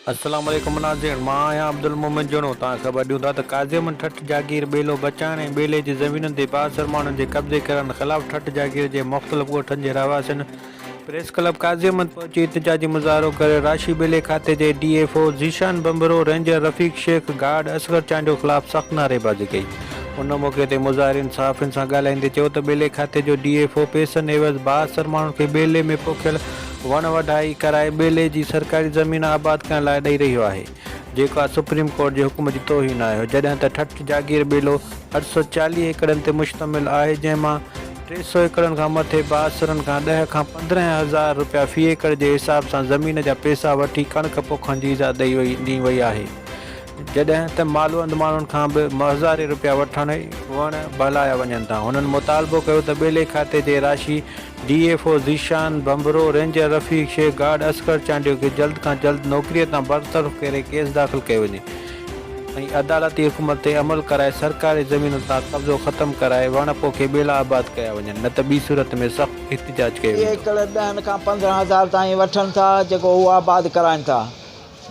अस्सलाम वालेकुम नाज़रीन, मां आहियां अब्दुल मोमिन जोनो। तव्हां ख़बर ॾियूं था त क़ाज़ी ठठ जागीर ॿेलो बचाइण ऐं ॿेले जी ज़मीनुनि ते बासर माण्हुनि जे कब्ज़े करण ख़िलाफ़ ठठ जागीर जे मुख़्तलिफ़ ॻोठनि जे रहवासियुनि प्रेस क्लब क़ाज़ी पहुची एहतजाजी मुज़ाहिरो करे राशि ॿेले खाते जे DFO ज़ीशान बंबरो, रेंजर रफ़ीक शेख, गार्ड असगर चांडियो ख़िलाफ़ सख़्त नारेबाज़ी कई। उन मौक़े ते मुज़ाहिरीन सहाफ़ियुनि सां ॻाल्हाईंदे चयो त ॿेले खाते जो DFO पैसनि एवज़ बासर माण्हुनि खे ॿेले में पोखियल वण वढाई कराए ॿेले जी सरकारी ज़मीन आबाद करण लाइ ॾेई रहियो आहे, जेका सुप्रीम कोर्ट जे हुकुम जी तौहीन आहे। जॾहिं त ठठ जागीर ॿेलो 840 एकड़नि ते मुश्तमिल आहे, जंहिंमां 300 एकड़नि खां मथे बासरनि खां 10 खां 15,000 रुपया फ़ी एकड़ जे हिसाब सां ज़मीन जा पैसा वठी कणिक पोखण जी इजाज़त ॾिनी वई आहे। जॾहिं त मालवंद माण्हुनि खां बि हज़ारे रुपया वठण वण बहलाया वञनि था। हुननि मुतालबो कयो त ॿेले खाते जे राशि DFO ज़ीशान बंबरो, रेंजर रफ़ीक शेख, गार्ड असगर चांडियो खे जल्द खां जल्द नौकरीअ तां बरतरफ़ करे केस दाख़िल कयो वञे ऐं अदालती हुकूमत ते अमल कराए सरकारी ज़मीनुनि तां कब्ज़ो ख़तमु कराए वण पोखे ॿेला आबाद कया वञनि, न त ॿी सूरत में सख़्तु एहतजाज कयो वेंदो। एकड़ 10 खां 15,000 ताईं वठनि था, जेको उहो आबाद कराइनि था।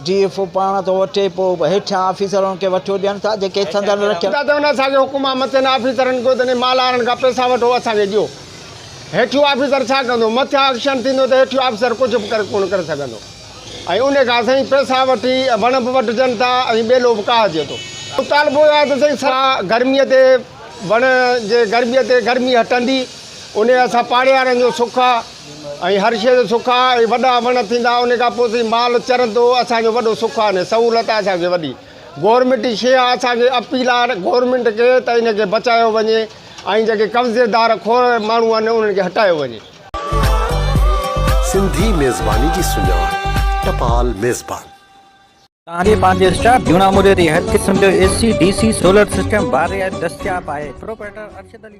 DFO पाण थो वठे, पोइ हेठियां ऑफिसरनि खे वठो ॾियनि था, जेके संदन रखियलु असांखे हुकुम आहे मथे ऑफिसरनि को त माल वारनि खां पैसा वठो, असांखे ॾियो। हेठियो ऑफिसर छा कंदो? मथियां एक्शन थींदो त हेठियो ऑफिसर कुझु बि कोन करे सघंदो। ऐं उन खां साईं पैसा वठी वण बि वठजनि था ऐं ॿेलो बि काहिजे थो। मुतालबो आहे त साईं सा गर्मीअ ते वण जे गर्मी हटंदी, उन असां पाड़ेवारनि जो सुख आहे ऐं हर शइ जो सुख आहे। ऐं वॾा वण थींदा, उन खां पोइ साईं माल चरंदो, असांजो वॾो सुख आहे, सहूलियत आहे असांखे वॾी। गवर्नमेंट जी शइ आहे, असांखे अपील आहे गवर्नमेंट खे त इनखे बचायो वञे ऐं जेके कब्ज़ेदार खोड़ माण्हू आहिनि उन्हनि खे हटायो वञे। सिंधी मेज़बानी जी सुञाण टपाल मेज़बान। तव्हांजे पंहिंजे स्टाफ जूना मुदे ते हर क़िस्म जो AC, DC, सोलर सिस्टम बारे दस्तियाब आहे। प्रोपराइटर अर्शद अली।